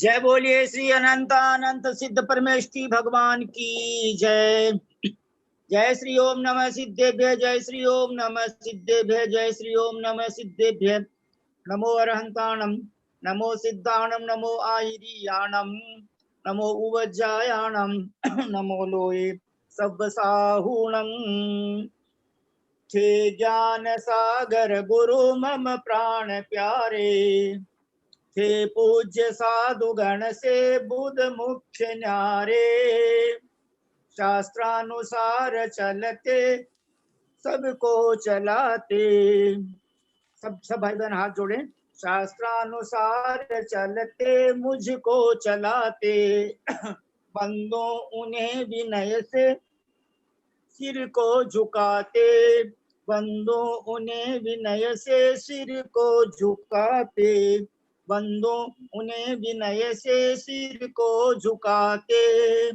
जय बोलिए श्री अनंत सिद्ध परमेष्ठी भगवान की जय। जय श्री ओम नमः सिद्धेभ्य, जय श्री ओम नमः सिद्धेभ्य, जय श्री ओम नमः सिद्धेभ्य। नमो अरहंताणम, नमो सिद्धाणम, नमो आहिरियाणम, नमो उवज्जायाणम, नमो लोए सब्बसाहूणम। थे ज्ञान सागर गुरु मम प्राण प्यारे, थे पूज्य साधु गण से बुध मुख्य न्यारे। शास्त्रानुसार चलते सबको चलाते। सब भाई बहन हाथ जोड़े। शास्त्रानुसार चलते मुझको चलाते, बंदों उन्हें विनय से सिर को झुकाते, बंदों उन्हें विनय से सिर को झुकाते, बंदों उन्हें विनय से सिर को झुकाते।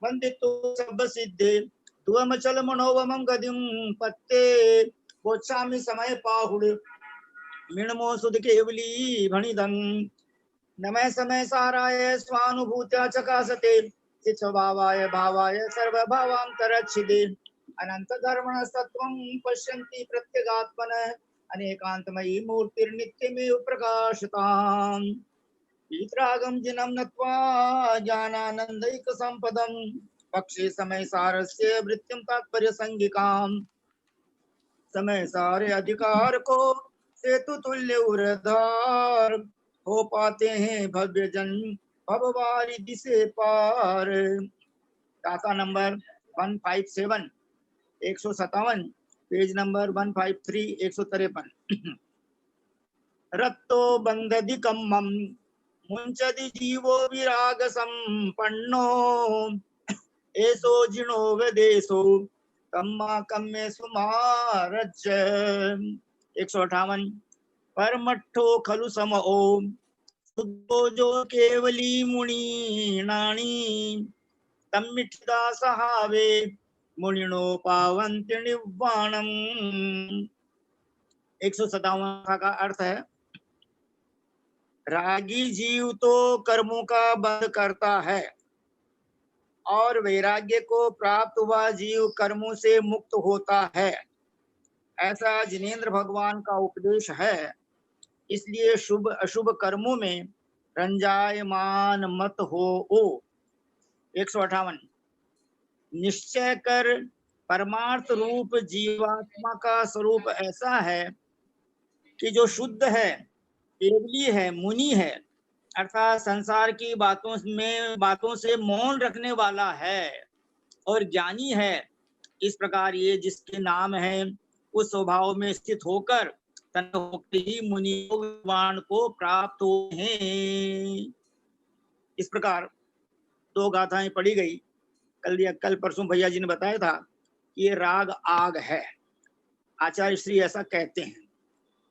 वंदितो सब सिद्धे ध्रुवम चल मनोवमं गदिम पत्ते, गोच्छामि समय पाहुड़ मिणमो सुध केवली भणिदं। नमः समय साराय स्वानुभूत्या चकासते, चित्स्वभावाय भावाय सर्वभावान्तरच्छिदे। अनंत धर्मणस्तत्त्वं पश्यन्ति प्रत्यगात्मनः, अनेकान्तमयी मूर्तिर्नित्यमेव प्रकाशताम्। वीतरागं जिनं नत्वा ज्ञानानन्दैकसम्पदं, पक्षे समय सारस्य वृत्तिं तात्पर्य संगिकाम्। समय सारे अधिकार को सेतु तुल्य उरधार, हो पाते हैं भव्य जन भववारिधि से पार। Data number 157, 157, page number 153, 153। रत्तो बंधदिकम्मं मुंचदि जीवो विराग संपन्नो, एसो जिनो वदेसो कम्मा कम्मे सुमारज। 158। परमट्ठो खलु समओ शुद्धो जो केवली मुनि नाणी, तम्मिठदा सहावे मुनिनो पावन्ति निव्वाणम्। 157 का अर्थ है, रागी जीव तो कर्मों का बंध करता है और वैराग्य को प्राप्त हुआ जीव कर्मों से मुक्त होता है, ऐसा जिनेंद्र भगवान का उपदेश है। इसलिए शुभ अशुभ कर्मों में रंजायमान मत हो। 158। निश्चय कर परमार्थ रूप जीवात्मा का स्वरूप ऐसा है कि जो शुद्ध है, केवली है, मुनि है, अर्थात संसार की बातों से मौन रखने वाला है और ज्ञानी है। इस प्रकार ये जिसके नाम है उस स्वभाव में स्थित होकर ही मुनि भगवान को प्राप्त हुए हैं। इस प्रकार 2 गाथाएं पढ़ी गई। कल परसों भैया जी ने बताया था कि ये राग आग है, आचार्य श्री ऐसा कहते हैं।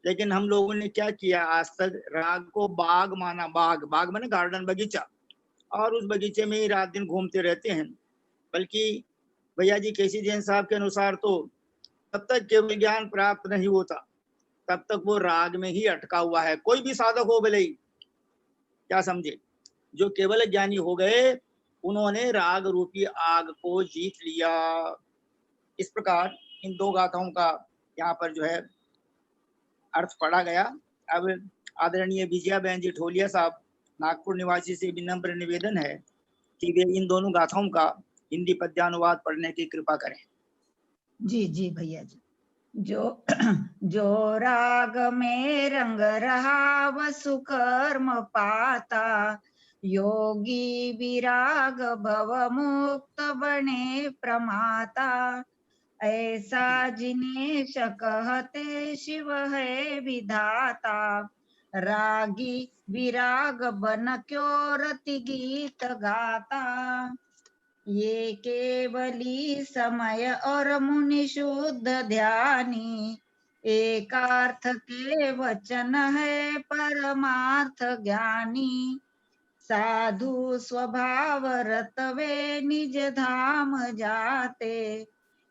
लेकिन हम लोगों ने क्या किया, आज तक राग को बाग माना। बाग माने गार्डन, बगीचा, और उस बगीचे में ही रात दिन घूमते रहते हैं। बल्कि भैया जी केसी जैन साहब के अनुसार तो तब तक केवल ज्ञान प्राप्त नहीं होता, तब तक वो राग में ही अटका हुआ है। कोई भी साधक हो भले ही, क्या समझे, जो केवल ज्ञानी हो गए उन्होंने राग रूपी आग को जीत लिया। इस प्रकार इन 2 गाथाओं का यहाँ पर जो है अर्थ पढ़ा गया। अब आदरणीय विजया बहन जी ठोलिया साहब नागपुर निवासी से विनम्र निवेदन है कि वे इन दोनों गाथाओं का हिंदी पद्यानुवाद पढ़ने की कृपा करें। जी जी भैया जी। जो राग में रंग रहा वसु कर्म पाता, योगी विराग भव मुक्त बने प्रमाता। ऐसा जिनेश कहते शिव है विधाता, रागी विराग बन क्यों रति गीत गाता। ये केवली समय और मुनि शुद्ध ध्यानी, एकार्थ के वचन है परमार्थ ज्ञानी। साधु स्वभाव रत वे निज धाम जाते,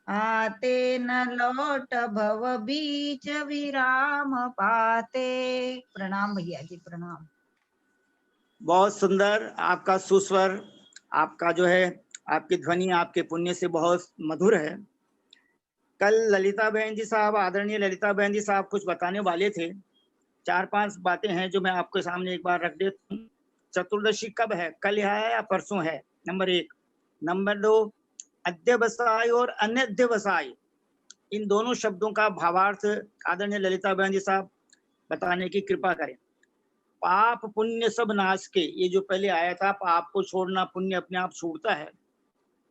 आते न लौट भव बीच विराम पाते। प्रणाम भैया जी, प्रणाम। बहुत सुंदर, आपका सुस्वर, आपका जो है, आपकी ध्वनि आपके पुण्य से बहुत मधुर है। कल ललिता बहन जी साहब, आदरणीय ललिता बहन जी साहब कुछ बताने वाले थे। 4-5 बातें हैं जो मैं आपके सामने एक बार रख देता हूँ। चतुर्दशी कब है? कल है या परसों है? नंबर 1। नंबर 2, अध्यवसाय और अनध्यवसाय, इन दोनों शब्दों का भावार्थ आदरणीय ललिता बहन जी साहब बताने की कृपा करें। पाप पुण्य सब नाश के, ये जो पहले आया था, पाप को छोड़ना पुण्य अपने आप छूटता है।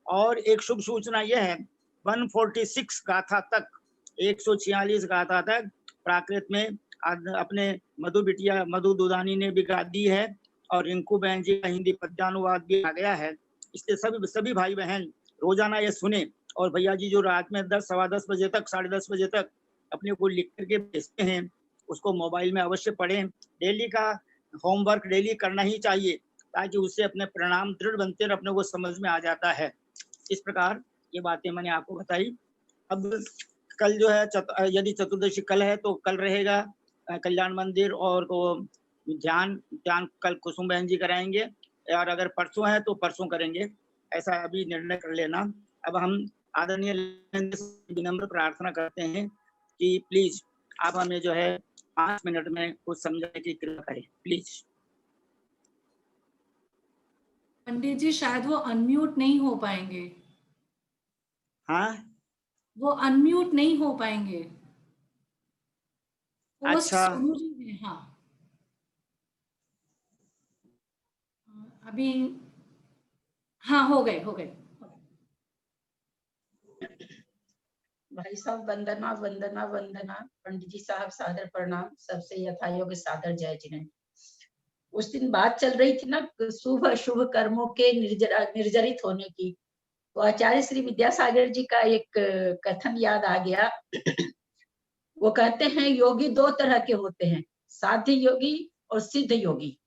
और एक शुभ सूचना यह है, 146 गाथा तक, 146 गाथा तक प्राकृत में अपने मधु बिटिया मधु दुदानी ने भी गा दी है, और रिंकू बहन जी का हिंदी पद्यानुवाद भी आ गया है। इसलिए सभी भाई बहन रोजाना ये सुने, और भैया जी जो रात में 10, सवा 10 बजे तक, 10:30 बजे तक अपने को लिख करके भेजते हैं, उसको मोबाइल में अवश्य पढ़ें। डेली का होमवर्क डेली करना ही चाहिए, ताकि उससे अपने परिणाम दृढ़ बनते और अपने को समझ में आ जाता है। इस प्रकार ये बातें मैंने आपको बताई। अब कल जो है यदि चतुर्दशी कल है तो कल रहेगा कल्याण मंदिर और ध्यान कल कुसुम बहन जी कराएंगे, और अगर परसों है तो परसों करेंगे, ऐसा अभी निर्णय कर लेना। अब हम आदरणीय विनम्र प्रार्थना करते हैं कि प्लीज आप हमें जो है 5 मिनट में कुछ समझाने की कृपा करें, प्लीज। पंडित जी शायद वो अनम्यूट नहीं हो पाएंगे। हाँ, वो अनम्यूट नहीं हो पाएंगे। अच्छा, सोनू जी हैं, हाँ अभी, हाँ हो गए। भाई साहब वंदना वंदना वंदना। पंडित जी साहब सादर प्रणाम। सबसे यथायोग्य सादर जय जिनेन्द्र। उस दिन बात चल रही थी ना शुभ अशुभ कर्मों के निर्जरित होने की, तो आचार्य श्री विद्यासागर जी का एक कथन याद आ गया। वो कहते हैं योगी 2 तरह के होते हैं, साध्य योगी और सिद्ध योगी।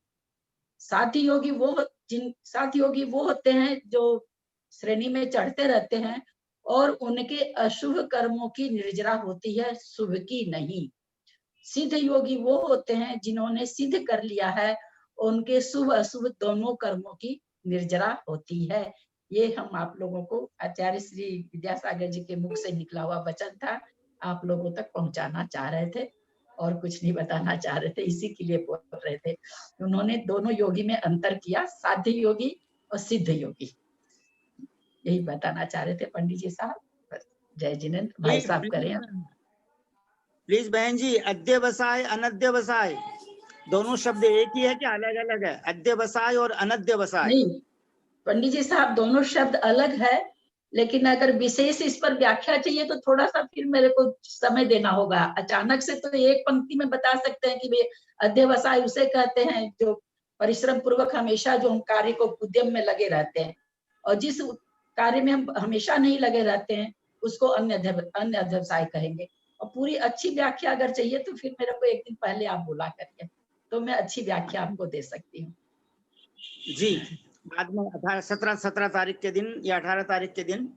साध्य योगी वो होते हैं जो श्रेणी में चढ़ते रहते हैं, और उनके अशुभ कर्मों की निर्जरा होती है, शुभ की नहीं। सिद्ध योगी वो होते हैं जिन्होंने सिद्ध कर लिया है, उनके शुभ अशुभ दोनों कर्मों की निर्जरा होती है। ये हम आप लोगों को आचार्य श्री विद्यासागर जी के मुख से निकला हुआ वचन था, आप लोगों तक पहुंचाना चाह रहे थे, और कुछ नहीं बताना चाह रहे थे, इसी के लिए बोल रहे थे। उन्होंने दोनों योगी में अंतर किया, साध्य योगी और सिद्ध योगी, यही बताना चाह रहे थे पंडित जी साहब। जय जिनेन्द्र। भाई साहब करें। प्लीज बहन जी, अध्यवसाय अनध्यवसाय दोनों शब्द एक ही है कि अलग अलग है? अध्यवसाय और अनध्यवसाय? नहीं पंडित जी साहब, दोनों शब्द अलग है, लेकिन अगर विशेष इस पर व्याख्या चाहिए तो थोड़ा सा फिर मेरे को समय देना होगा। अचानक से तो एक पंक्ति में बता सकते हैं कि वे अध्यवसाय उसे कहते हैं जो परिश्रम पूर्वक हमेशा जो हम कार्य को उद्यम में लगे रहते हैं, और जिस कार्य में हम हमेशा नहीं लगे रहते हैं उसको अन्य अध्यवसाय कहेंगे। और पूरी अच्छी व्याख्या अगर चाहिए तो फिर मेरे को एक दिन पहले आप बुला करके, तो मैं अच्छी व्याख्या आपको दे सकती हूँ। जी, बाद में 17 तारीख के दिन या 18 तारीख के दिन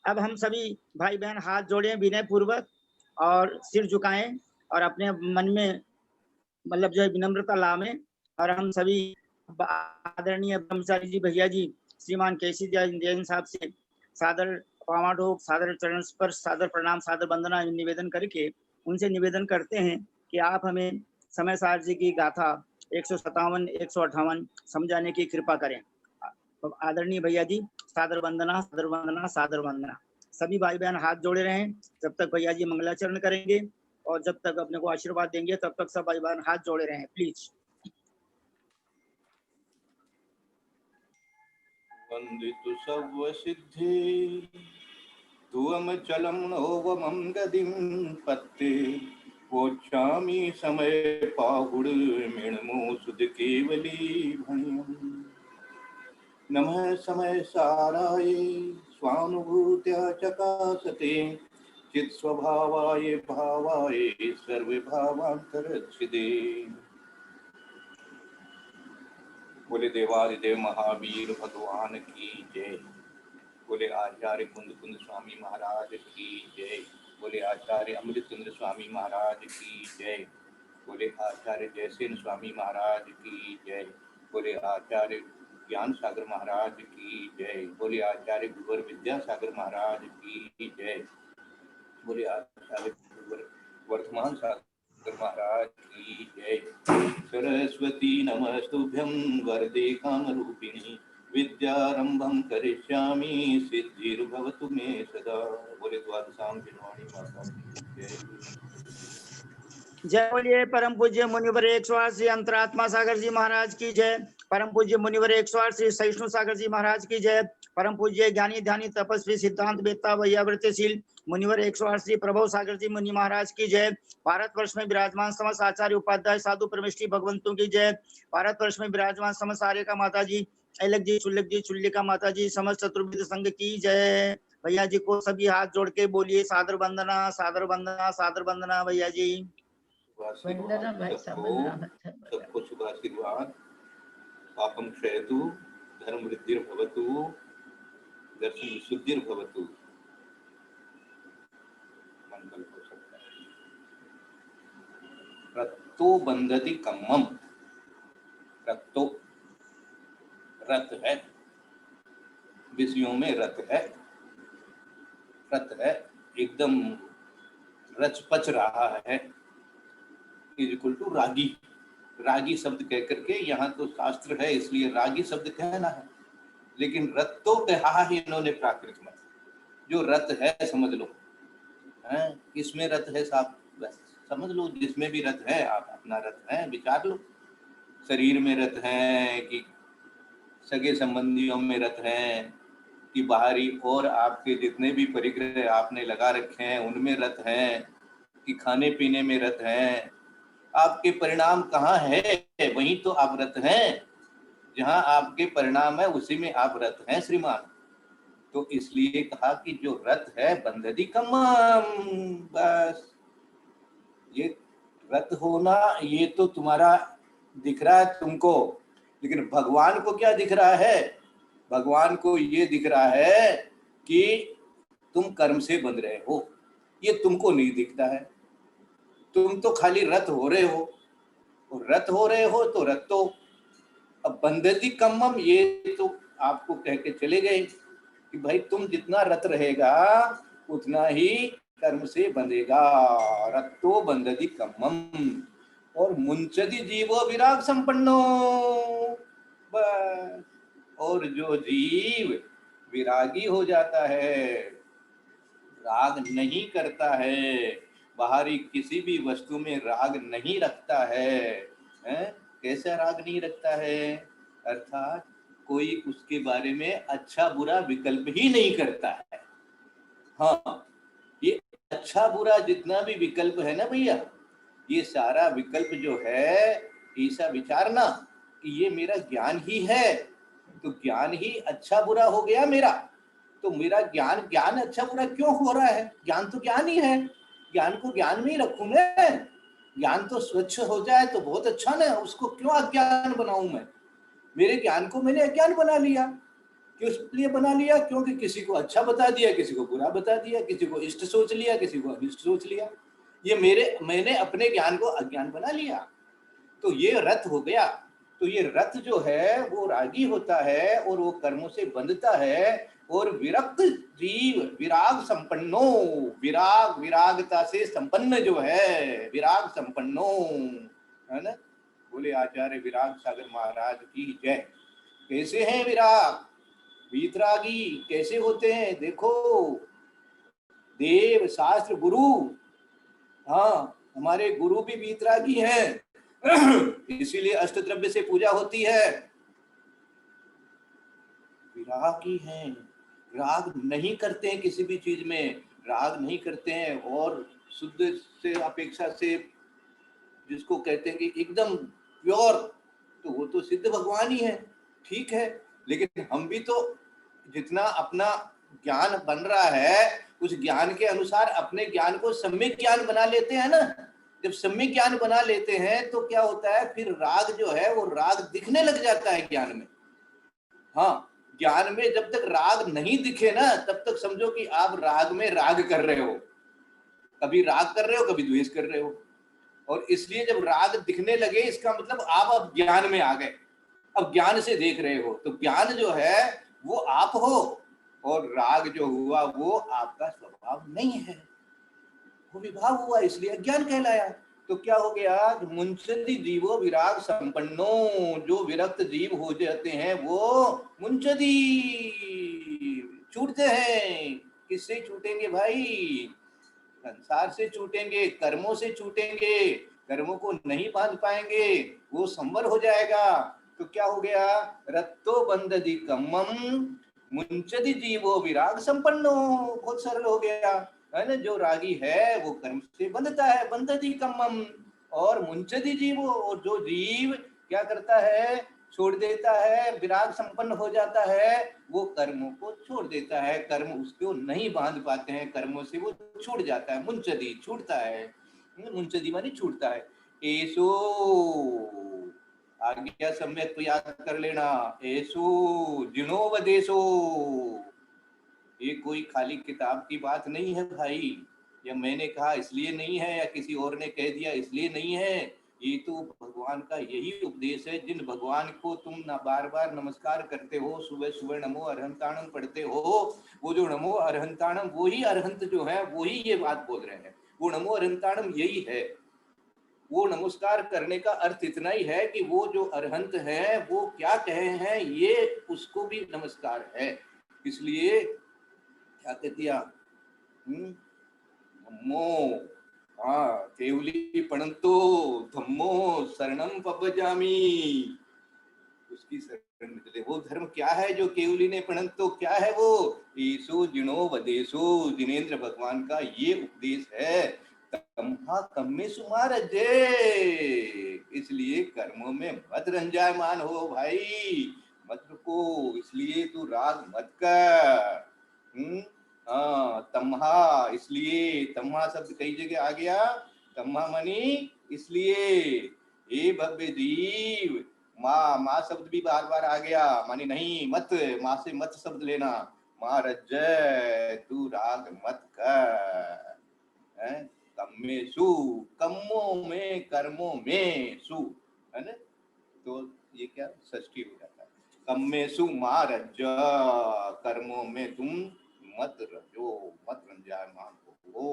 अब हम सभी भाई बहन हाथ जोड़े विनय पूर्वक और सिर झुकाएं, और अपने मन में मतलब जो है विनम्रता लावें, और हम सभी आदरणीय ब्रह्मचारी जी भैया जी श्रीमान केसी जैन साहब से सादर पामाडोक, सादर चरण स्पर्श, सादर प्रणाम, सादर वंदना निवेदन करके उनसे निवेदन करते हैं कि आप हमें समय सार जी की गाथा 157, 158 समझाने की कृपा करें। आदरणीय भैया जी, सादर वंदना, सादर वंदना, सादर वंदना। सभी भाई बहन हाथ जोड़े रहें जब तक भैया जी मंगलाचरण करेंगे, और जब तक अपने को आशीर्वाद देंगे तब तक सब भाई बहन हाथ जोड़े रहें, प्लीज। वंदितु सर्व सिद्धि तुम चलम नोवमं गदिं पत्ते वोचामी समय पाहुड़ मिणमो सुध केवली भयम् नमः समय साराय स्वानुभूत्या चकासते चित् स्वभावाय भावाय सर्वभावांतरच्छिदे। बोले देवादिदेव महावीर भगवान की जय। बोले आचार्य कुंद कुंद स्वामी महाराज की जय। बोले आचार्य अमृतचंद्र स्वामी महाराज की जय। बोले आचार्य जयसेन स्वामी महाराज की जय। बोले आचार्य ज्ञान सागर महाराज की जय। बोले आचार्य गुरुवर विद्यासागर महाराज की जय। बोले आचार्य गुरुवर वर्तमान सागर महाराज की जय। सरस्वती नमस्तुभ्यं वरदे कामरूपिणी विद्यारंभं करिष्यामि सिद्धिर्भवतु मे सदा। बोले द्वादशां जिनवाणी माता की जय। जय बोलिए परम पूज्य मुनिवर 108 श्री अंतरात्मा सागर जी महाराज की जय। परम पूज्य मुनिवर 108 श्री सहिष्णु सागर जी महाराज की जय। परम पूज्य ज्ञानी ध्यानी तपस्वी सिद्धांत वेत्ता वैयावृतशील मुनिवर 108 श्री प्रभव सागर जी मुनि महाराज की जय। भारतवर्ष में विराजमान समस्त आचार्य उपाध्याय साधु परमेष्ठी भगवंतों की जय। भारतवर्ष में विराजमान समस्त आर्य का माता जी अलग जी चुल्लिका माता जी समस्त चतुर्विद संघ की जय। भैया जी को सभी हाथ जोड़ के बोलिए सादर वंदना सादर वंदना सादर वंदना भैया जी। वंदना भाई साहब, वंदना। सबको शुभ आशीर्वाद। पापम क्षयतु धर्म वृद्धिर्भवतु दर्शन विशुद्धिर्भवतु। मंगल हो सकता है। रत्तो बंधति कम्मम। रत्तो रत है, विषयों में रत है, रत है, एकदम रच पच रहा है। इज इक्वल टू रागी। रागी शब्द कह करके, यहाँ तो शास्त्र है इसलिए रागी शब्द कहना है, लेकिन रत तो कहा ही इन्होंने प्राकृत में। जो रत है समझ लो, है किसमें रत है साहब, बस समझ लो जिसमें भी रत है आप अपना रत है विचार लो। शरीर में रत है कि सगे संबंधियों में रत है कि बाहरी और आपके जितने भी परिग्रह आपने लगा रखे हैं उनमें रत है कि खाने पीने में रत है। आपके परिणाम कहाँ है, वहीं तो आप रत हैं। जहां आपके परिणाम है उसी में आप रत हैं श्रीमान। तो इसलिए कहा कि जो रत है बंधति कम्मम। बस ये रत होना ये तो तुम्हारा दिख रहा है तुमको, लेकिन भगवान को क्या दिख रहा है? भगवान को ये दिख रहा है कि तुम कर्म से बंध रहे हो, ये तुमको नहीं दिखता है। तुम तो खाली रत हो रहे हो, और रत हो रहे हो तो रत तो अब बंधति कम्मम ये तो आपको कह के चले गए कि भाई तुम जितना रत रहेगा उतना ही कर्म से बंधेगा। रत्तो बंधति कम्मम। और मुंचति जीवो विराग संपन्नो। बस, और जो जीव विरागी हो जाता है, राग नहीं करता है, बाहरी किसी भी वस्तु में राग नहीं रखता है, कैसा राग नहीं रखता है? अर्थात कोई उसके बारे में अच्छा बुरा विकल्प ही नहीं करता है। हाँ, ये अच्छा बुरा जितना भी विकल्प है ना भैया, ये सारा विकल्प जो है ऐसा विचारना कि ये मेरा ज्ञान ही है, तो ज्ञान ही अच्छा बुरा हो गया मेरा। तो मेरा ज्ञान अच्छा बुरा क्यों हो रहा है? ज्ञान तो ज्ञान ही है, ज्ञान को ज्ञान में ही रखूं मैं। ज्ञान तो स्वच्छ हो जाए तो बहुत अच्छा ना, उसको क्यों अज्ञान बनाऊं मैं? मेरे ज्ञान को मैंने अज्ञान बना लिया। किस लिए बना लिया? क्योंकि किसी को अच्छा बता दिया, किसी को बुरा बता दिया, किसी को इष्ट सोच लिया, किसी को अनिष्ट सोच लिया। ये मैंने अपने ज्ञान को अज्ञान बना लिया, तो ये रत हो गया। तो ये रत जो है वो रागी होता है और वो कर्मों से बंधता है। और विरक्त जीव विराग संपन्नो, विरागता से संपन्न जो है, विराग संपन्नो, है ना। बोले आचार्य विराग सागर महाराज की जय। कैसे हैं विराग वीतरागी, कैसे होते हैं? देखो, देव शास्त्र गुरु, हाँ हमारे गुरु भी वीतरागी हैं, इसीलिए अष्टद्रव्य से पूजा होती है। विरागी हैं, राग नहीं करते हैं किसी भी चीज में, राग नहीं करते हैं। और शुद्ध से अपेक्षा से जिसको कहते हैं कि एकदम प्योर, तो वो तो सिद्ध भगवान ही है, ठीक है। लेकिन हम भी तो जितना अपना ज्ञान बन रहा है उस ज्ञान के अनुसार अपने ज्ञान को सम्यक ज्ञान बना लेते हैं ना। जब सम्यक ज्ञान बना लेते हैं तो क्या होता है, फिर राग जो है वो राग दिखने लग जाता है ज्ञान में। हाँ, ज्ञान में जब तक राग नहीं दिखे ना तब तक समझो कि आप राग में राग कर रहे हो, कभी राग कर रहे हो कभी द्वेष कर रहे हो। और इसलिए जब राग दिखने लगे इसका मतलब आप अब ज्ञान में आ गए, अब ज्ञान से देख रहे हो, तो ज्ञान जो है वो आप हो और राग जो हुआ वो आपका स्वभाव नहीं है, वो विभाग हुआ इसलिए अज्ञान कहलाया। तो क्या हो गया, मुंचदी जीवो विराग संपन्नो, जो विरक्त जीव हो जाते हैं वो मुंचदी छूटते हैं। किससे छूटेंगे भाई, संसार से छूटेंगे, कर्मों से छूटेंगे, कर्मों को नहीं बांध पाएंगे, वो संवर हो जाएगा। तो क्या हो गया, रत्तो बंधदी कम्मम मुंचदी जीवो विराग संपन्नो, बहुत सरल हो गया है ना। जो रागी है वो कर्म से बंधता है, बंधदी कम्मम, और मुंचदी जीवो, और जो जीव क्या करता है, छोड़ देता है, विराग संपन्न हो जाता है, वो कर्मों को छोड़ देता है, कर्म उसको नहीं बांध पाते हैं, कर्मों से वो छूट जाता है, मुंचदी छूटता है, मुंचदी मानी छूटता है। एसो आज्ञा सम्यक तो याद कर लेना, एसो जिनोवदेशो, ये कोई खाली किताब की बात नहीं है भाई, या मैंने कहा इसलिए नहीं है, या किसी और ने कह दिया इसलिए नहीं है, ये तो भगवान का यही उपदेश है। जिन भगवान को तुम ना बार बार नमस्कार करते हो, सुबह सुबह नमो अरहंताणम पढ़ते हो, वो जो नमो अरहंताणम, वही अरहंत जो है वही ये बात बोल रहे हैं, वो नमो अरहंताणम यही है। वो नमस्कार करने का अर्थ इतना ही है कि वो जो अरहंत है वो क्या कहे हैं, ये उसको भी नमस्कार है। इसलिए क्या कह दिया, धम्मो, हाँ केवली पणंतो धम्मो शरणम पवजामी, उसकी शरण में चले। वो धर्म क्या है जो केवली ने पणंतो, क्या है वो, ईसो जिनो वदेशो, जिनेन्द्र भगवान का ये उपदेश है। तम्हा कम्मे सुमारजे, इसलिए कर्मों में मत रंजायमान हो भाई, मत रुको, इसलिए तू राग मत कर। तम्हा, इसलिए, तम्हा शब्द कई जगह आ गया, तम्हा मनी इसलिए, हे भव्य जीव, माँ शब्द भी बार बार आ गया, मानी नहीं मत, माँ से मत शब्द लेना, माँ रज्जय तू राग मत कर, कम्मेसु, कम्मों में, कर्मों में, सु है ना, तो ये क्या षष्ठी हो जाता है, कम्मेसु माँ रज्जा, कर्मों में तुम मत रजो, मत रंजायमान हो,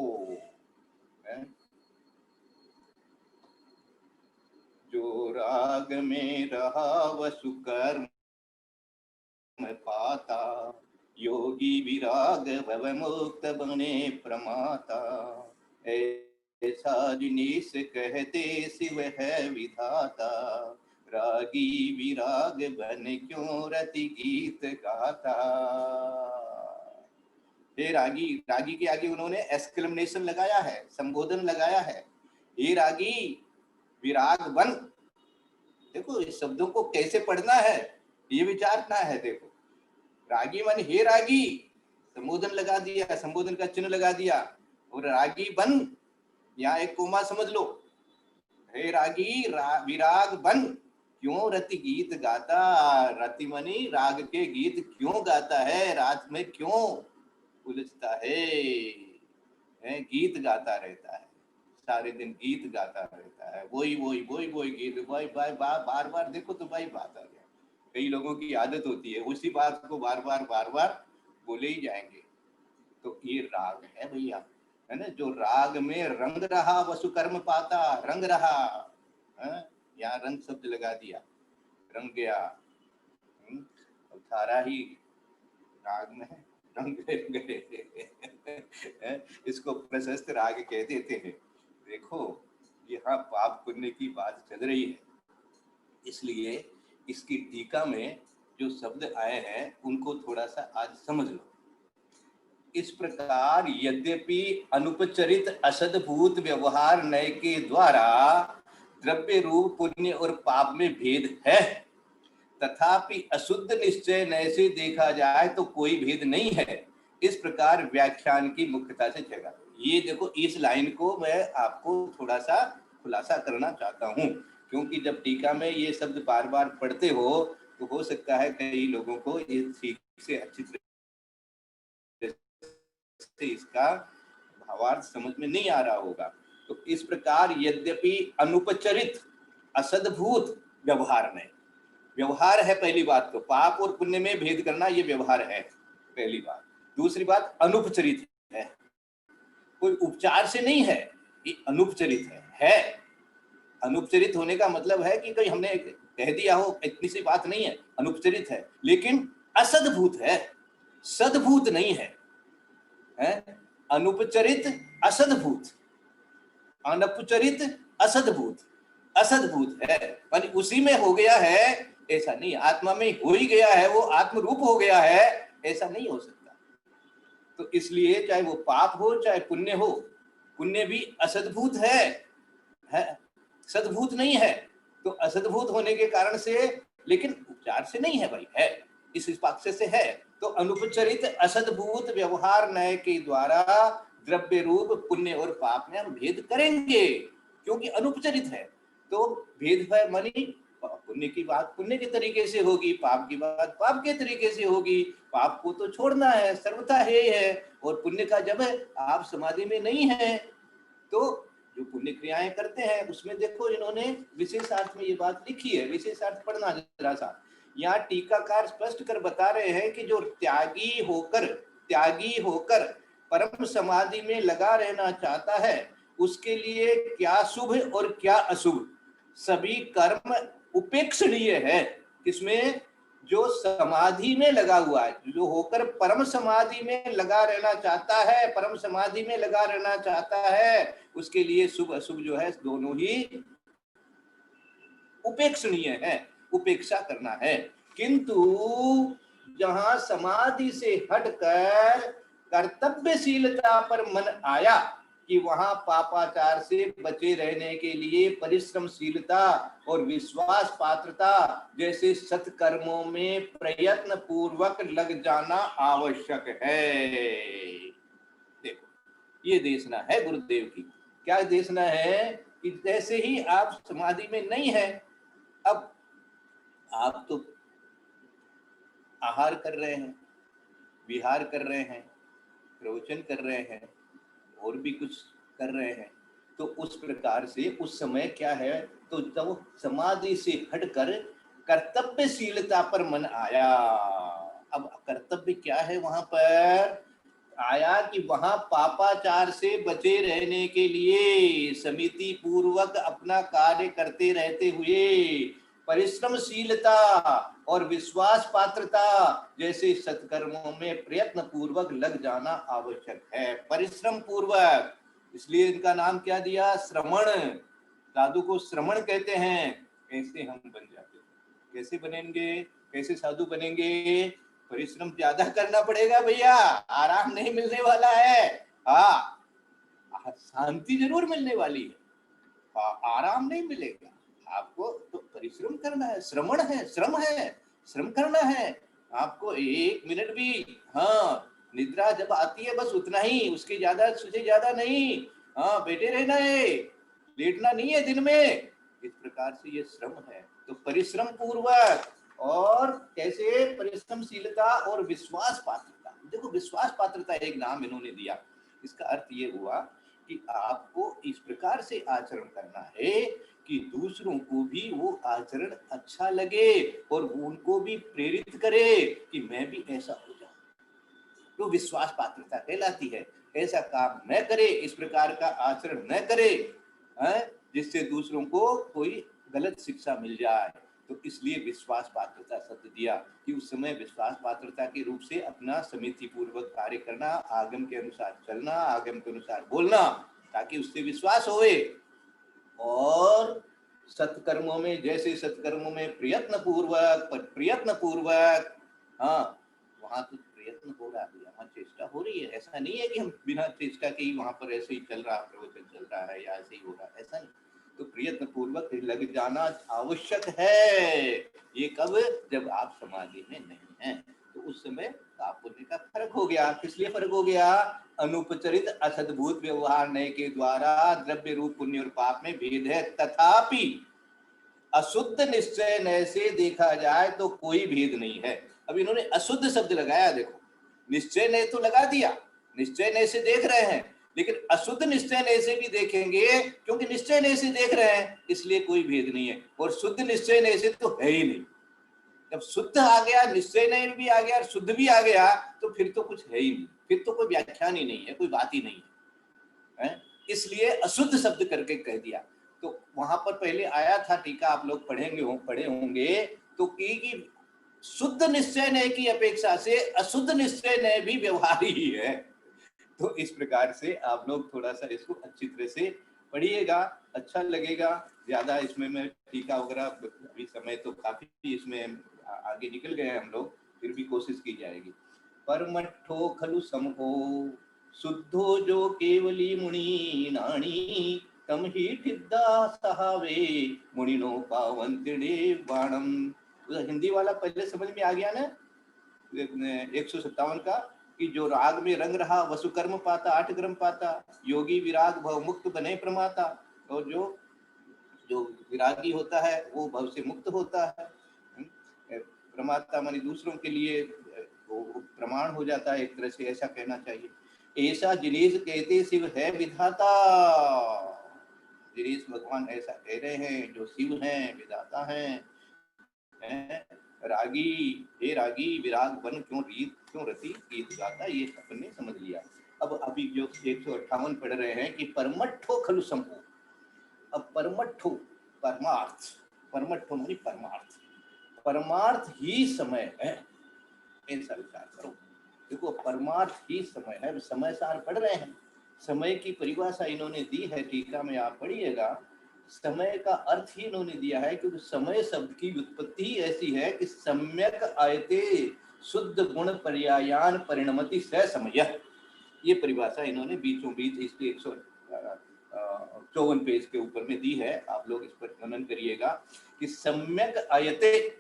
जो राग में रहा वसु कर्म पाता, योगी विराग भव मुक्त बने प्रमाता, ऐसा जिनिस कहते शिव है विधाता, रागी विराग बन क्यों रति गीत गाता। हे रागी, रागी के आगे उन्होंने एक्सक्लेमेशन लगाया है, संबोधन लगाया है, हे रागी विराग बन। देखो इस शब्दों को कैसे पढ़ना है ये विचारना है। देखो रागी मन हे रागी, संबोधन लगा दिया, संबोधन का चिन्ह लगा दिया, और रागी बन, यहाँ एक कोमा समझ लो, हे रागी विराग बन, क्यों रति गीत गाता, रति मनी राग के गीत क्यों गाता है, रात में क्यों उलझता है, गीत गाता रहता है, सारे दिन गीत गाता रहता है, वही गीत, वही बार बार देखो तो भाई बात आ गया। कई लोगों की आदत होती है उसी बात को बार बार बोले ही जाएंगे। तो ये राग है भैया, है ना, जो राग में रंग रहा वसु कर्म पाता, रंग रहा, यहाँ रंग शब्द लगा दिया, रंग गया, अब सारा ही राग में रंग गए, इसको प्रशस्त राग कह देते हैं। देखो यहाँ पाप पुण्य की बात चल रही है, इसलिए इसकी टीका में जो शब्द आए हैं उनको थोड़ा सा आज समझ लो। इस प्रकार यद्यपि अनुपचरित असदभूत व्यवहार नय के द्वारा द्रव्य रूप पुण्य और पाप में भेद है, तथापि अशुद्ध निश्चय नय से देखा जाए तो कोई भेद नहीं है। इस प्रकार व्याख्यान की मुख्यता से जगह, ये देखो इस लाइन को मैं आपको थोड़ा सा खुलासा करना चाहता हूँ, क्योंकि जब टीका में ये शब्द बार बार पढ़ते हो तो हो सकता है कई लोगों को ये ठीक से अच्छी तरह से इसका भावार्थ समझ में नहीं आ रहा होगा। तो इस प्रकार यद्यपि अनुपचरित असद्भूत व्यवहार नहीं, व्यवहार है पहली बात, तो पाप और पुण्य में भेद करना ये व्यवहार है पहली बात। दूसरी बात अनुपचरित है, कोई उपचार से नहीं है, ये अनुपचरित है। अनुपचरित होने का मतलब है कि कोई हमने कह दिया हो, इतनी सी बात नहीं है, अनुपचरित है, लेकिन असद्भूत है, सद्भूत नहीं है, अनुपचरित असद्भूत, अनपचरित असद्भूत, असद्भूत है मानी उसी में हो गया है ऐसा नहीं, आत्मा में हो ही गया है, वो आत्म रूप हो गया है, ऐसा नहीं हो सकता। तो इसलिए चाहे वो पाप हो चाहे पुण्य हो, पुण्य भी असद्भूत है, सद्भूत नहीं है। तो असद्भूत होने के कारण से, लेकिन उपचार से नहीं है भाई, है इस पक्ष से है। तो अनुपचरित असद्भूत व्यवहार न्याय के द्वारा द्रव्य रूप पुण्य और पाप में हम भेद करेंगे, क्योंकि अनुपचरित है। तो भेद है मानी पुण्य की बात पुण्य के तरीके से होगी, पाप की बात पाप के तरीके से होगी। पाप को तो छोड़ना है, सर्वथा है, और पुण्य का जब आप समाधि में नहीं है तो जो पुण्य क्रियाएं करते हैं उसमें देखो इन्होंने विशेषार्थ में ये बात लिखी है, विशेषार्थ पढ़ना जरा सा। यहाँ टीकाकार स्पष्ट कर बता रहे हैं कि जो त्यागी होकर परम समाधि में लगा रहना चाहता है उसके लिए क्या शुभ और क्या अशुभ सभी कर्म उपेक्षणीय है। किसमें? जो समाधि में लगा हुआ है, जो होकर परम समाधि में लगा रहना चाहता है, परम समाधि में लगा रहना चाहता है, उसके लिए शुभ अशुभ जो है दोनों ही उपेक्षणीय है, उपेक्षा करना है। किंतु जहां समाधि से हटकर कर्तव्यशीलता पर मन आया कि वहां पापाचार से बचे रहने के लिए परिश्रमशीलता और विश्वास पात्रता जैसे सत्कर्मों में प्रयत्न पूर्वक लग जाना आवश्यक है। देखो ये देशना है गुरुदेव की, क्या देशना है कि जैसे ही आप समाधि में नहीं है, अब आप तो आहार कर रहे हैं, विहार कर रहे हैं, प्रवचन कर रहे हैं, और भी कुछ कर रहे हैं, तो उस प्रकार से उस समय क्या है, तो जब समाधि से हटकर कर्तव्यशीलता पर मन आया। अब कर्तव्य क्या है वहां पर आया कि वहां पापाचार से बचे रहने के लिए समिति पूर्वक अपना कार्य करते रहते हुए परिश्रमशीलता और विश्वास पात्रता जैसे सत्कर्मों में प्रयत्न पूर्वक लग जाना आवश्यक है। परिश्रम पूर्वक, इसलिए इनका नाम क्या दिया? श्रमण। साधु को श्रमण कहते हैं। कैसे हम बन जाते, कैसे बनेंगे, कैसे साधु बनेंगे? परिश्रम ज्यादा करना पड़ेगा भैया, आराम नहीं मिलने वाला है। हाँ, शांति जरूर मिलने वाली है, आराम नहीं मिलेगा आपको। तो परिश्रम करना है, श्रमण है, श्रम है, श्रम करना है आपको। एक मिनट भी, हाँ, निद्रा जब आती है बस उतना ही, उसके ज्यादा उससे ज्यादा नहीं। हाँ, बैठे रहना है, लेटना नहीं है दिन में। इस प्रकार से ये श्रम है। तो परिश्रम पूर्वक, और कैसे? परिश्रमशीलता और विश्वास पात्रता। देखो विश्वास पात्रता एक नाम इन्होंने दिया, इसका अर्थ ये हुआ कि आपको इस प्रकार से आचरण करना है कि दूसरों को भी वो आचरण अच्छा लगे और वो उनको भी प्रेरित करे कि मैं भी ऐसा हो जाऊं। तो विश्वास पात्रता कहलाती है। ऐसा काम न करे, इस प्रकार का आचरण न करे जिससे दूसरों को कोई गलत शिक्षा मिल जाए। तो इसलिए विश्वास पात्रता शब्द दिया कि उस समय विश्वास पात्रता के रूप से अपना समिति पूर्वक कार्य करना, आगम के अनुसार चलना, आगम के अनुसार बोलना, ताकि उससे विश्वास होए। और सत्कर्मों में, जैसे सत्कर्मों में प्रयत्न पूर्वक, हाँ, वहां तो प्रयत्न हो रहा है, वहां चेष्टा हो रही है। ऐसा नहीं है कि हम बिना चेष्टा के ही वहां पर ऐसे ही चल रहा, प्रवचन चल रहा है या ऐसे ही हो रहा है, ऐसा नहीं। तो प्रयत्न पूर्वक लग जाना आवश्यक है। ये कब? जब आप समाधि में नहीं हैं। तो उस समय पाप पुण्य का फर्क हो गया। किस लिए फर्क हो गया? अनुपचरित असद्भूत व्यवहार नय के द्वारा द्रव्य रूप पुण्य और पाप में भेद है, तथापि अशुद्ध निश्चय नय से देखा जाए तो कोई भेद नहीं है। अब इन्होंने अशुद्ध शब्द लगाया, देखो, निश्चय नय तो लगा दिया, निश्चय नय से देख रहे हैं, लेकिन अशुद्ध निश्चय नय से भी देखेंगे, क्योंकि निश्चय नय से देख रहे हैं इसलिए कोई भेद नहीं है, और शुद्ध निश्चय नय से तो है ही नहीं। जब शुद्ध आ गया, निश्चय नय भी आ गया और शुद्ध भी आ गया, तो फिर तो कुछ है ही नहीं, फिर तो कोई व्याख्यान ही नहीं है, कोई बात ही नहीं है, इसलिए अशुद्ध शब्द करके कह दिया। तो वहां पर पहले आया था टीका, आप लोग पढ़े होंगे, तो कि शुद्ध निश्चय नय की अपेक्षा से अशुद्ध निश्चय नय भी व्यवहारी ही है। तो इस प्रकार से आप लोग थोड़ा सा इसको अच्छी तरह से पढ़िएगा, अच्छा लगेगा। ज्यादा इसमें मैं टीका वगैरह, अभी समय तो काफी इसमें आगे निकल गए हैं हम लोग, फिर भी कोशिश की जाएगी। परमठो खलु समको शुद्धो जो केवली मुनि नाणी, तम ही ठिद्दा सहावे मुनिनो पावंतिड़े बाणम। हिंदी वाला पहले समझ में आ गया ना 157 का, कि जो राग में रंग रहा वसु कर्म पाता, 8 कर्म पाता, योगी विराग भव मुक्त बने प्रमाता, और जो विरागी होता है वो भव से मुक्त होता है। प्रमाता मानी दूसरों के लिए वो प्रमाण हो जाता है, एक तरह से ऐसा कहना चाहिए। ऐसा जिनेश कहते शिव है विधाता, जिनेश भगवान ऐसा कह रहे हैं, जो शिव हैं विधाता हैं। रागी, हे रागी विराग बन क्यों रति गीत गाता, ये अपने समझ लिया। अब अभी जो 158 पढ़ रहे हैं कि परमठो खलु संभो। अब परमठो, परमार्थ, परमठो मानी परमार्थ, परमार्थ ही समय है, ऐसा विचार करो। देखो परमार्थ ही समय है, समय सार पढ़ रहे हैं, समय की परिभाषा इन्होंने दी है टीका में, आप पढ़िएगा। समय का अर्थ ही इन्होंने दिया है, क्योंकि समय शब्द की उत्पत्ति ही ऐसी है कि सम्यक आयते शुद्ध गुण पर्यायान परिणमति स समय, ये परिभाषा इन्होंने बीचों बीच इसके 154 पेज के ऊपर में दी है। आप लोग इस पर मनन करिएगा कि सम्यक आयते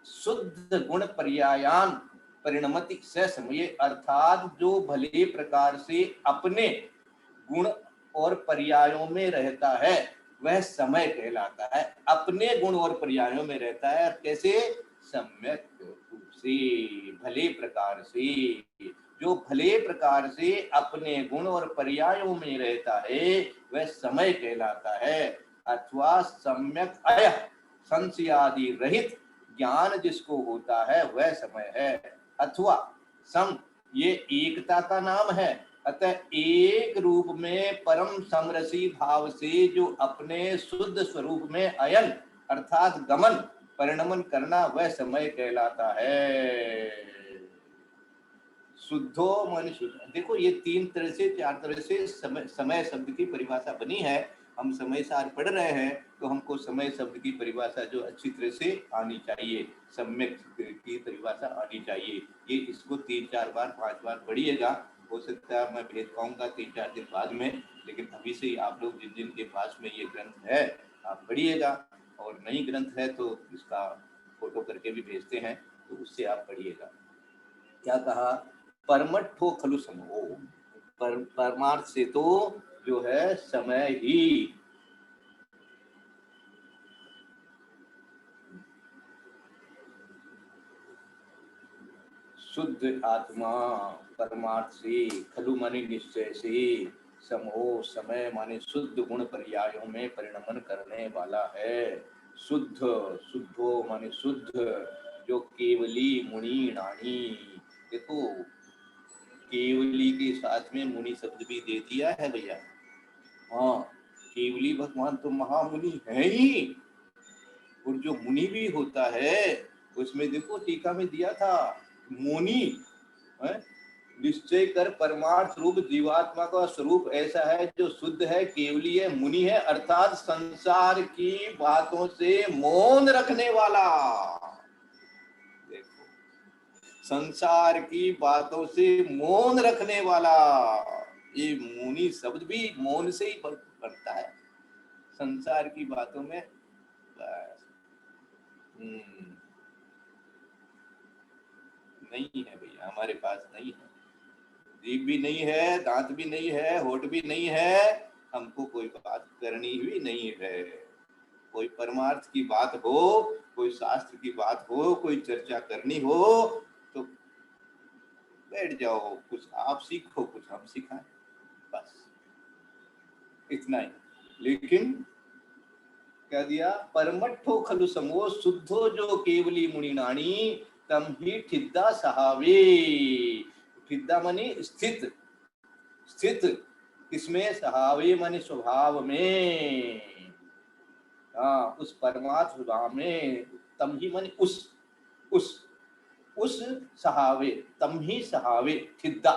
शुद्ध गुण पर्यायान परिणमति स समय, अर्थात जो भले प्रकार से अपने गुण और पर्यायों में रहता है वह समय कहलाता है। अपने गुण और पर्यायों में रहता है, कैसे? सम्यक रूप से, भले प्रकार से। जो भले प्रकार से अपने गुण और पर्यायों में रहता है वह समय कहलाता है। अथवा सम्यक अय संशयादि रहित ज्ञान जिसको होता है वह समय है। अथवा सम, ये एकता का नाम है। अतः एक रूप में परम समरसी भाव से जो अपने शुद्ध स्वरूप में अयन अर्थात गमन परिणमन करना वह समय कहलाता है। शुद्धो मन शुद्ध, देखो ये 3 तरह से 4 तरह से समय शब्द की परिभाषा बनी है। हम समय सार पढ़ रहे हैं तो हमको समय शब्द की परिभाषा जो अच्छी तरह से आनी चाहिए, सम्यक की परिभाषा आनी चाहिए। ये इसको 3-4 बार 5 बार पढ़िएगा। हो सकता है मैं भेज पाऊंगा 3-4 दिन बाद में, लेकिन अभी से आप लोग जिन जिन के पास में ये ग्रंथ है आप पढ़िएगा, और नई ग्रंथ है तो इसका फोटो करके भी भेजते हैं, तो उससे आप पढ़िएगा। क्या कहा? परमठो खलु समो, परमार्थ से तो जो है समय ही। शुद्ध आत्मा परमार्थ से, खलु माने निश्चय से, समो समय माने शुद्ध गुण पर्यायों में परिणमन करने वाला है। शुद्ध, शुद्धो माने शुद्ध, जो केवली मुनि नानी। देखो केवली के साथ में मुनि शब्द भी दे दिया है भैया। हाँ, केवली भगवान तो महामुनि है ही, और जो मुनि भी होता है उसमें देखो टीका में दिया था, मुनि निश्चय कर परमार्थ रूप जीवात्मा का स्वरूप ऐसा है जो शुद्ध है, केवली है, मुनि है, अर्थात संसार की बातों से मौन रखने वाला। देखो संसार की बातों से मौन रखने वाला, ये मुनि शब्द भी मौन से ही बनता है, संसार की बातों में। नहीं है भैया, हमारे पास नहीं है, जीभ भी नहीं है, दांत भी नहीं है, होठ भी नहीं है, हमको कोई बात करनी भी नहीं है। कोई परमार्थ की बात हो, कोई शास्त्र की बात हो, कोई चर्चा करनी हो तो बैठ जाओ, कुछ आप सीखो, कुछ हम सिखाएं। बस इतना ही। लेकिन क्या दिया, परमट्ठो खलु समो शुद्धो जो केवली मुनिनाणी तम ही ठिद्दा सहावे। ठिद्दा माने स्थित, स्थित किसमें, सहावे माने स्वभाव में, हाँ उस परमात्म स्वभाव में। तम ही माने उस सहावे, तम ही सहावे ठिद्दा,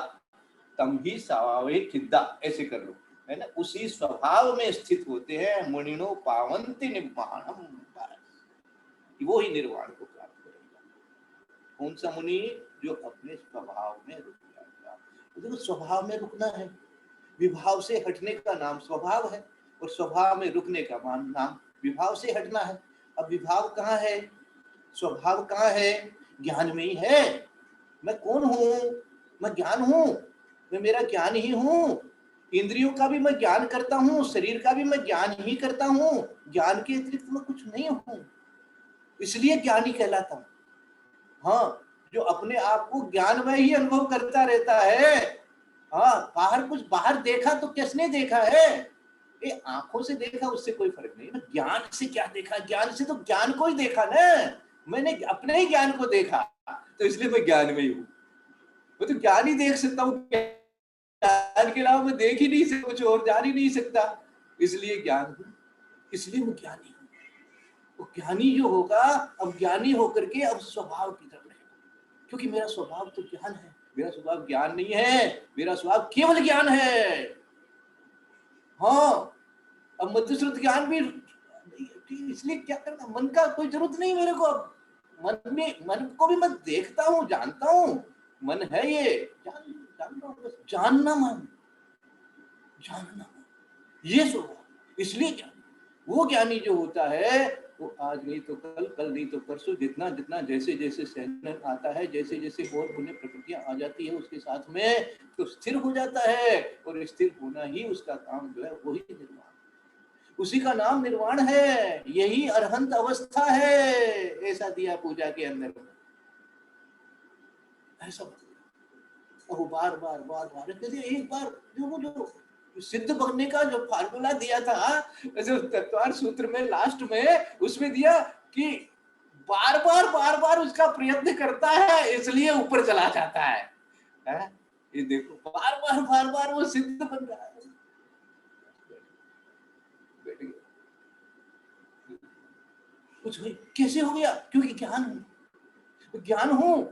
तम ही सहावे ठिद्दा, ऐसे कर लो, है ना। उसी स्वभाव में स्थित होते हैं। मुनिनो पावंति निर्वाणम, वो ही निर्वाण को प्राप्त करेगा। कौन सा मुनि, जो अपने स्वभाव में रुक जाएगा। देखो स्वभाव में रुकना है, विभाव से हटने का नाम स्वभाव है, और स्वभाव में रुकने का नाम विभाव से हटना है। अब विभाव कहाँ है, स्वभाव कहाँ है, ज्ञान में ही है। मैं कौन हूँ, मैं ज्ञान हूँ, मैं मेरा ज्ञान ही हूँ। इंद्रियों का भी मैं ज्ञान करता हूँ, शरीर का भी मैं ज्ञान ही करता हूँ। ज्ञान के अतिरिक्त मैं कुछ नहीं हूँ, इसलिए ज्ञानी कहलाता हूँ। हाँ, जो अपने आप को ज्ञानमय ही अनुभव करता रहता है। हाँ, बाहर कुछ बाहर देखा तो किसने देखा है, ये आंखों से देखा उससे कोई फर्क नहीं। ज्ञान से क्या देखा, ज्ञान से तो ज्ञान को ही देखा ना। मैंने अपने ही ज्ञान को देखा, तो इसलिए मैं ज्ञान में ही हूँ। मैं तो ज्ञान ही देख सकता हूँ, ज्ञान के अलावा मैं देख ही नहीं सकता, कुछ और जान ही नहीं सकता, इसलिए ज्ञान हूँ, इसलिए मैं ज्ञानी हूँ। तो ज्ञानी जो होगा, अब ज्ञानी होकर के अब स्वभाव की तरफ रहेगा, क्योंकि मेरा स्वभाव तो ज्ञान है। मेरा स्वभाव ज्ञान नहीं है, मेरा स्वभाव केवल ज्ञान है। हाँ, अब मध्यश्रुत ज्ञान भी, इसलिए क्या करना, मन का कोई जरूरत नहीं मेरे को। मन में, मन को भी मैं देखता हूँ, जानता हूँ, मन है ये, जानता हूँ, बस जानना मन, जानना ये स्वभाव। इसलिए ज्ञान, वो ज्ञानी जो होता है, वो आज नहीं तो कल, कल नहीं तो परसों, जितना जितना जैसे जैसे सहन आता है, जैसे जैसे और पुण्य प्रकृतियां आ जाती है उसके साथ में, तो स्थिर हो जाता है। और स्थिर होना ही उसका काम जो है, वही निर्वाण, उसी का नाम निर्वाण है। यही अरहंत अवस्था है, ऐसा दिया पूजा के अंदर, ऐसा बार बार बार बार एक बार जो सिद्ध बनने का जो फार्मूला दिया था, जो तत्वार सूत्र में लास्ट में उसमें दिया कि बार बार उसका प्रयत्न करता है, इसलिए ऊपर चला जाता है? ये देखो, बार बार वो सिद्ध बन रहा है। कुछ कैसे हो गया, क्योंकि ज्ञान हूं।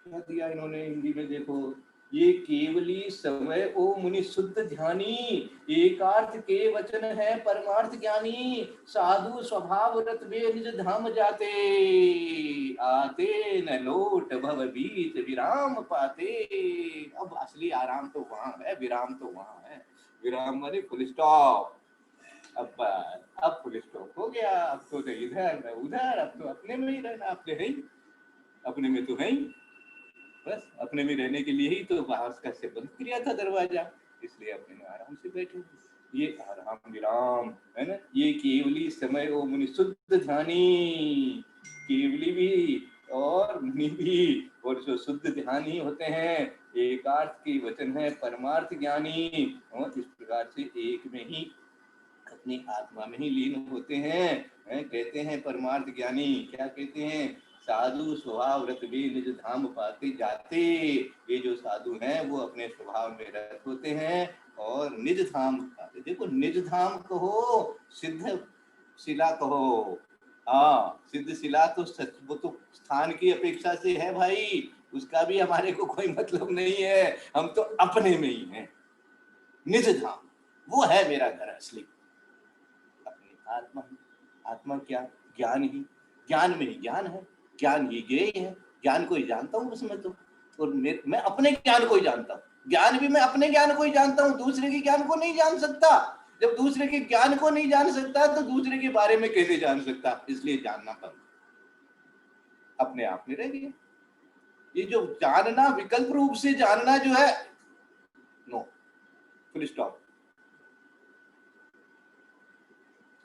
क्या दिया इन्होंने हिंदी में, देखो, ये केवली समय ओ मुनि शुद्ध ध्यानी, एकार्थ के वचन है परमार्थ ज्ञानी, साधु स्वभाव रत वे निज धाम जाते, आते न लोट भव बीत विराम पाते। अब असली आराम तो वहां है, विराम तो वहां है। विराम माने फुल स्टॉप। अब फुल स्टॉप हो गया, अब तो इधर न उधर, अब तो अपने में ही रहना, अपने है, अपने में तो है ही, बस अपने में रहने के लिए ही तो बाहर का से बंद किया था दरवाजा, इसलिए अपने में आराम से बैठे। ये आराम विराम है ना। ये केवली समय ओ मुनि शुद्ध ध्यानी, केवली भी और मुनि भी, और जो शुद्ध ध्यानी होते हैं, एकार्थ के वचन है परमार्थ ज्ञानी, और इस प्रकार से एक में ही अपनी आत्मा में ही लीन होते हैं। कहते हैं परमार्थ ज्ञानी, क्या कहते हैं, साधु स्वभाव रत भी निज धाम पाते जाते। ये जो साधु हैं वो अपने स्वभाव में रत होते हैं और निज धाम पाते। देखो, निज धाम कहो, सिद्ध शिला कहो, हाँ सिद्ध शिला तो सच, वो तो स्थान की अपेक्षा से है भाई, उसका भी हमारे को कोई मतलब नहीं है, हम तो अपने में ही हैं। निज धाम वो है मेरा घर असली, अपनी आत्मा। आत्मा क्या, ज्ञान ही, ज्ञान में ही ज्ञान है, ज्ञान ही ज्ञेय है, ज्ञान को ही जानता हूँ बस मैं तो। और मैं अपने ज्ञान को ही जानता हूँ, ज्ञान भी मैं अपने ज्ञान को ही जानता हूँ, दूसरे के ज्ञान को नहीं जान सकता। जब दूसरे के ज्ञान को नहीं जान सकता तो दूसरे के बारे में कैसे जान सकता, इसलिए जानना बंद, अपने आप में रह गया। ये जो जानना, विकल्प रूप से जानना जो है, नो, फुल स्टॉप,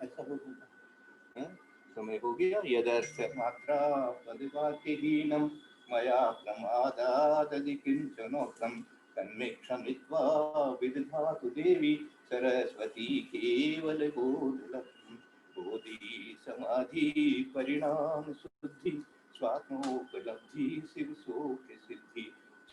ऐसा हो गया। समय हो गया। यदर्थ मात्रा पदवाक्यहीनम मया प्रमादादि किंचनोक्तम तन्मे क्षमित्वा विदधातु देवी सरस्वती केवलबोधलम् बोधि समाधि परिणाम शुद्धि स्वात्मोपलब्धि शिव शोक सिद्धि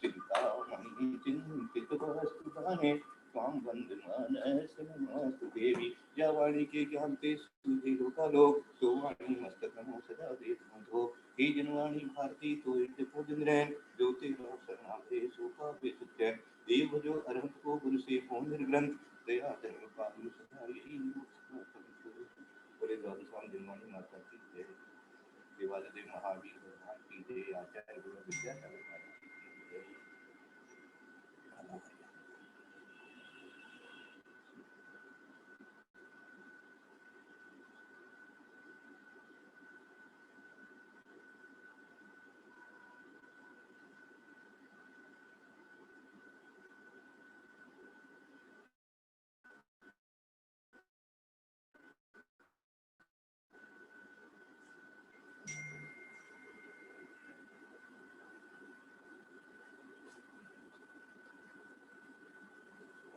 चिंतामणि चिंतित वस्तु दाने स्वाम वंदमान नमस्तु देवी जवाणी के ज्ञान ते सुधे लोकालोक तो वाणी मस्तक नमो सदा देव बंधो हे जनवाणी भारती तो इट पूजन रैन जो तेरा शरणागते सो पावे सुचैन देव जो अरहत को गुरु से फोन निर्ग्रंथ दया धर्म पालु सदा यही बोले द्वादशाम जनवाणी माता की जय देवादिदेव महावीर भगवान की जय आचार्य गुरु विद्यासागर महाराज की जय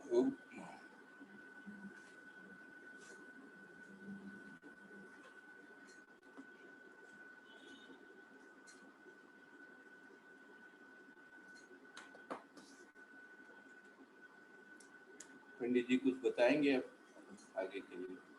ओम। पंडित जी कुछ बताएंगे अब आगे के लिए?